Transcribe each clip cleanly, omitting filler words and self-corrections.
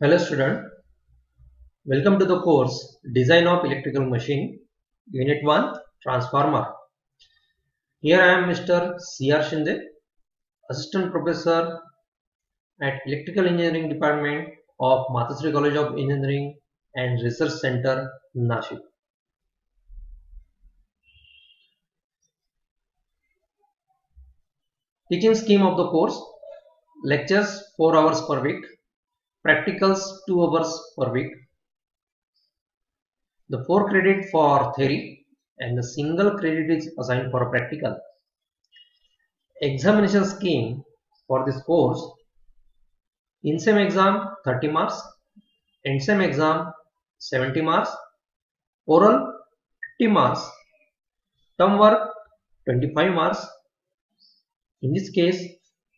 Hello student, welcome to the course Design of Electrical Machine, Unit 1 Transformer. Here I am Mr. C.R. Shinde, Assistant Professor at Electrical Engineering Department of Mathesri College of Engineering and Research Center, Nashik. Teaching scheme of the course: lectures 4 hours per week, practicals 2 hours per week. The 4 credit for theory and the single credit is assigned for a practical. Examination scheme for this course: in-sem exam 30 marks, end-sem exam 70 marks, oral 50 marks, term work 25 marks. In this case,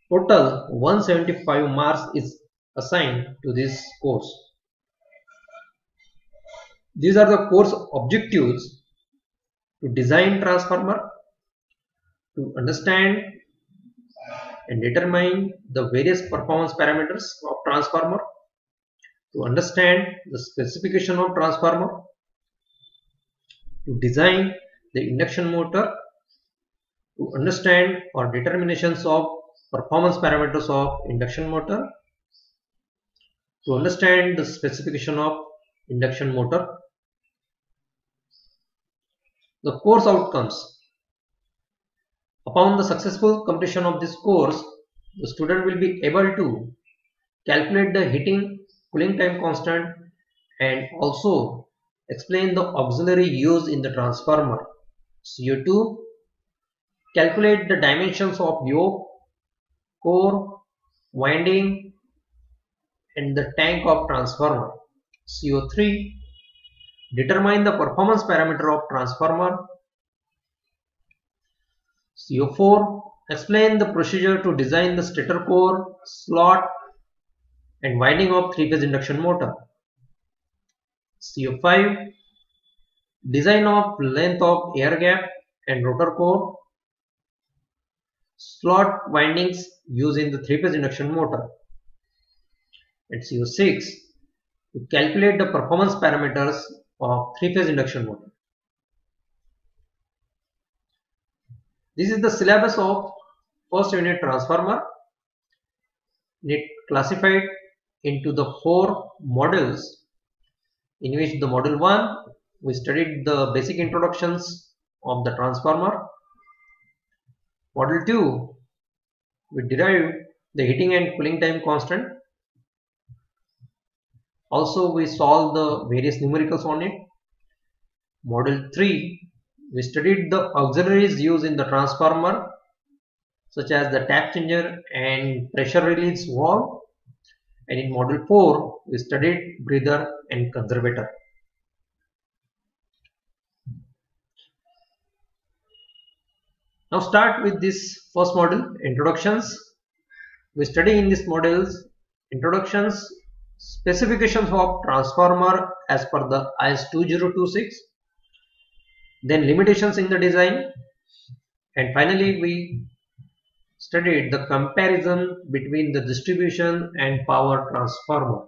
total 175 marks is assigned to this course. These are the course objectives: to design transformer, to understand and determine the various performance parameters of transformer, to understand the specification of transformer, to design the induction motor, to understand or determinations of performance parameters of induction motor, to understand the specification of induction motor. The course outcomes: upon the successful completion of this course, the student will be able to calculate the heating cooling time constant and also explain the auxiliary used in the transformer, CO2, calculate the dimensions of yoke, core, winding and the tank of transformer, CO3, determine the performance parameter of transformer, CO4, explain the procedure to design the stator core, slot and winding of three-phase induction motor, CO5, design of length of air gap and rotor core, slot windings used in the three-phase induction motor, and CO6, to calculate the performance parameters of three-phase induction motor. This is the syllabus of first unit transformer. It classified into the 4 modules, in which the module 1 we studied the basic introductions of the transformer. Module 2 we derived the heating and cooling time constant. Also we solved the various numericals on it. Module 3 we studied the auxiliaries used in the transformer, such as the tap changer and pressure release valve. And in module 4 we studied breather and conservator. Now start with this first module, introductions. We study in this modules introductions, specifications of transformer as per the IS 2026, then limitations in the design, and finally we studied the comparison between the distribution and power transformer.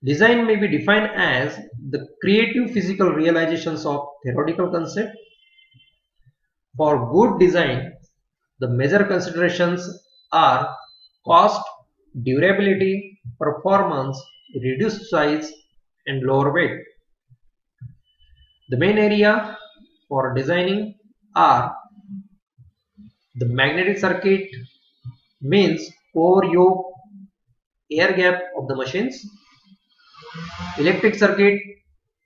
Design may be defined as the creative physical realizations of theoretical concept. For good design, the major considerations are cost, durability, performance, reduced size and lower weight. The main area for designing are the magnetic circuit, means core, yoke, air gap of the machines. Electric circuit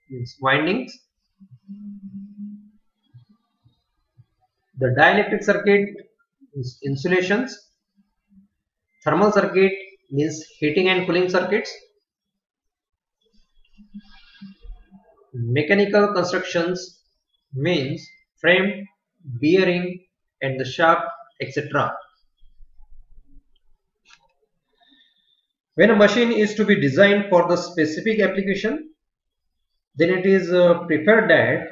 means windings. The dielectric circuit means insulations. Thermal circuit means heating and cooling circuits. Mechanical constructions means frame, bearing and the shaft, etc. When a machine is to be designed for the specific application, then it is preferred that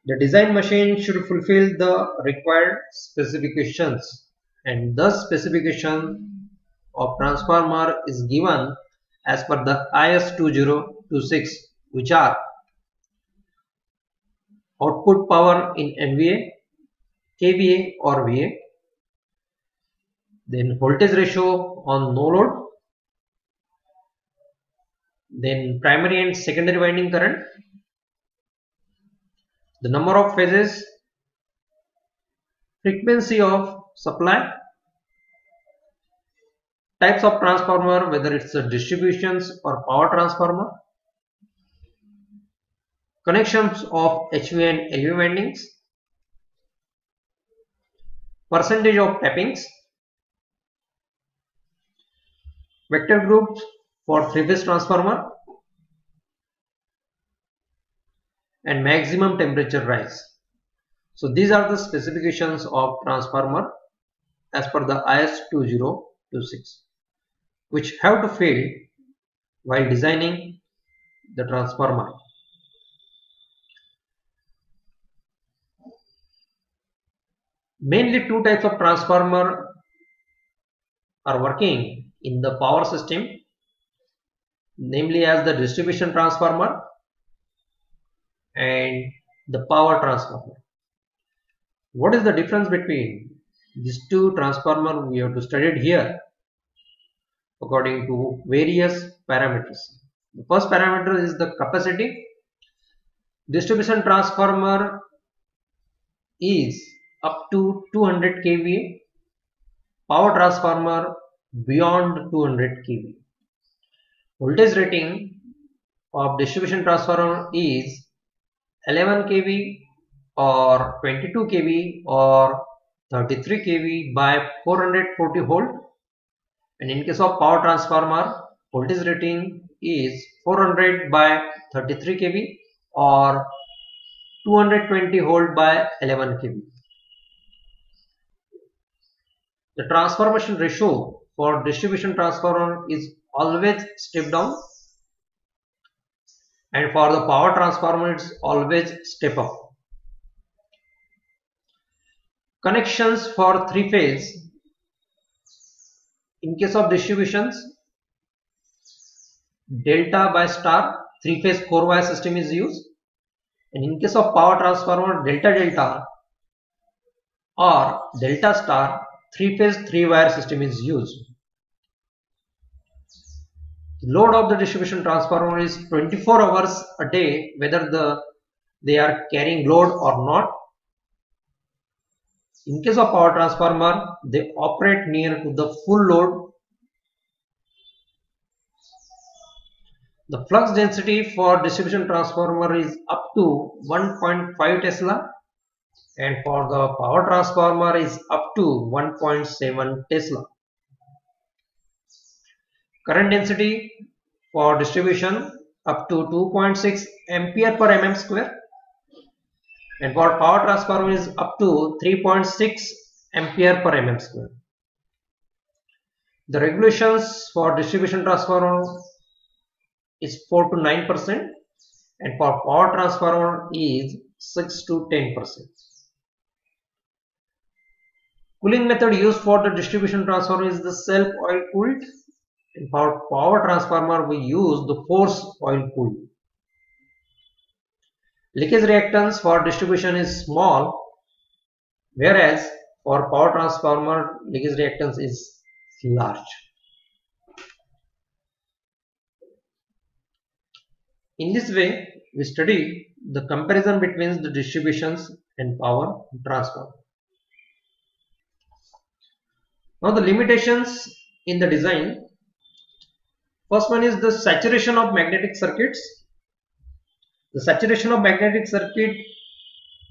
the design machine should fulfill the required specifications, and thus specification of transformer is given as per the IS 2026, which are output power in MVA, kVA or VA, then voltage ratio on no load, then primary and secondary winding current, the number of phases, frequency of supply, types of transformer, whether it's a distributions or power transformer, connections of HV and LV windings, percentage of tappings, vector groups for three-phase transformer, and maximum temperature rise. So these are the specifications of transformer as per the IS 2026, which have to fill while designing the transformer. Mainly two types of transformer are working in the power system, namely as the distribution transformer and the power transformer. What is the difference between these two transformers? We have to study it here according to various parameters. The first parameter is the capacity. Distribution transformer is up to 200 kVA, power transformer beyond 200 kVA. Voltage rating of distribution transformer is 11 kV or 22 kV or 33 kV by 440 volt, and in case of power transformer, voltage rating is 400 by 33 kV or 220 volt by 11 kV. The transformation ratio for distribution transformer is always step down, and for the power transformer it's always step up. Connections for three phase. In case of distributions, delta by star, three phase 4-wire system is used, and in case of power transformer, delta delta or delta star, three phase 3-wire system is used. The load of the distribution transformer is 24 hours a day, whether they are carrying load or not. In case of power transformer, they operate near to the full load. The flux density for distribution transformer is up to 1.5 Tesla, and for the power transformer is up to 1.7 Tesla. Current density for distribution up to 2.6 ampere per mm square, and for power transformer is up to 3.6 ampere per mm square. The regulations for distribution transformer is 4 to 9%, and for power transformer is 6 to 10%. Cooling method used for the distribution transformer is the self oil cooled, and for power transformer we use the force oil cooled. Leakage reactance for distribution is small, whereas for power transformer leakage reactance is large. In this way, we study the comparison between the distributions and power transformer. Now the limitations in the design. First one is the saturation of magnetic circuits. The saturation of magnetic circuit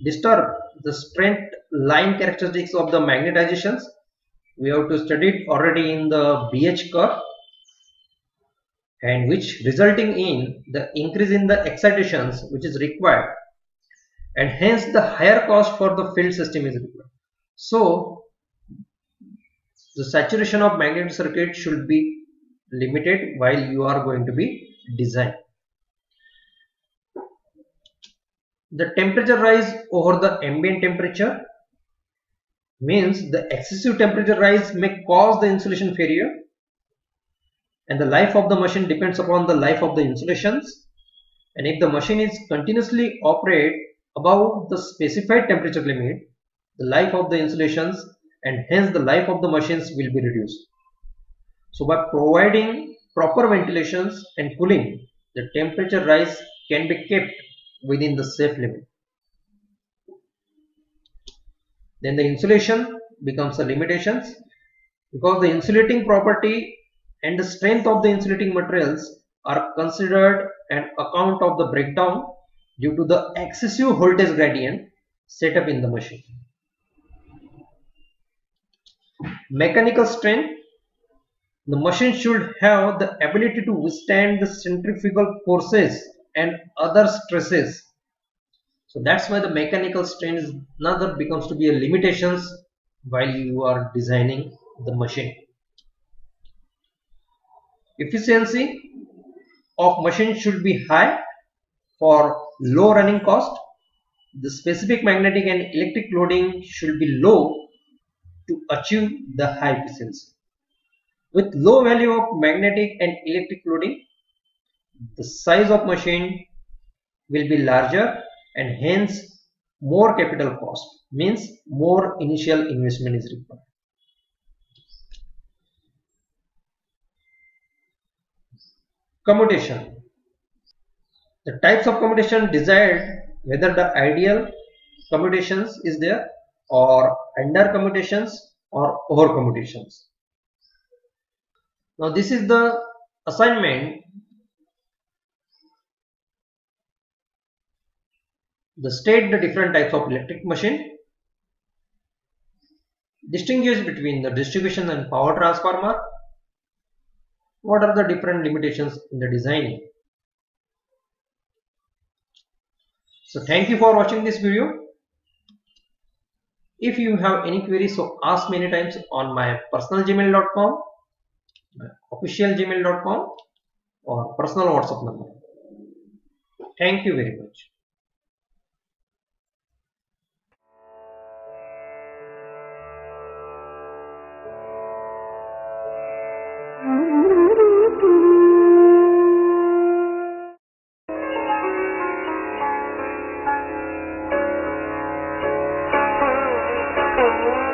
disturb the strength line characteristics of the magnetizations. We have to study it already in the BH curve, and which resulting in the increase in the excitations which is required, and hence the higher cost for the field system is required. So the saturation of magnetic circuit should be limited while you are going to be design. The temperature rise over the ambient temperature means the excessive temperature rise may cause the insulation failure, and the life of the machine depends upon the life of the insulations. And if the machine is continuously operate above the specified temperature limit, the life of the insulations and hence the life of the machines will be reduced. So by providing proper ventilations and cooling, the temperature rise can be kept within the safe limit. Then the insulation becomes a limitations because the insulating property and the strength of the insulating materials are considered an account of the breakdown due to the excessive voltage gradient set up in the machine. Mechanical strength. The machine should have the ability to withstand the centrifugal forces and other stresses. So that's why the mechanical strength is another becomes to be a limitations while you are designing the machine. Efficiency of machine should be high for low running cost. The specific magnetic and electric loading should be low to achieve the high efficiency. With low value of magnetic and electric loading, the size of machine will be larger and hence more capital cost, means more initial investment is required. Commutation. The types of commutation desired, whether the ideal commutations is there or under commutations or over commutations. Now this is the assignment. The state the different types of electric machine, distinguish between the distribution and power transformer, what are the different limitations in the designing. So thank you for watching this video. If you have any queries, so ask many times on my personal gmail.com, my official gmail.com or personal WhatsApp number. Thank you very much. Thank you.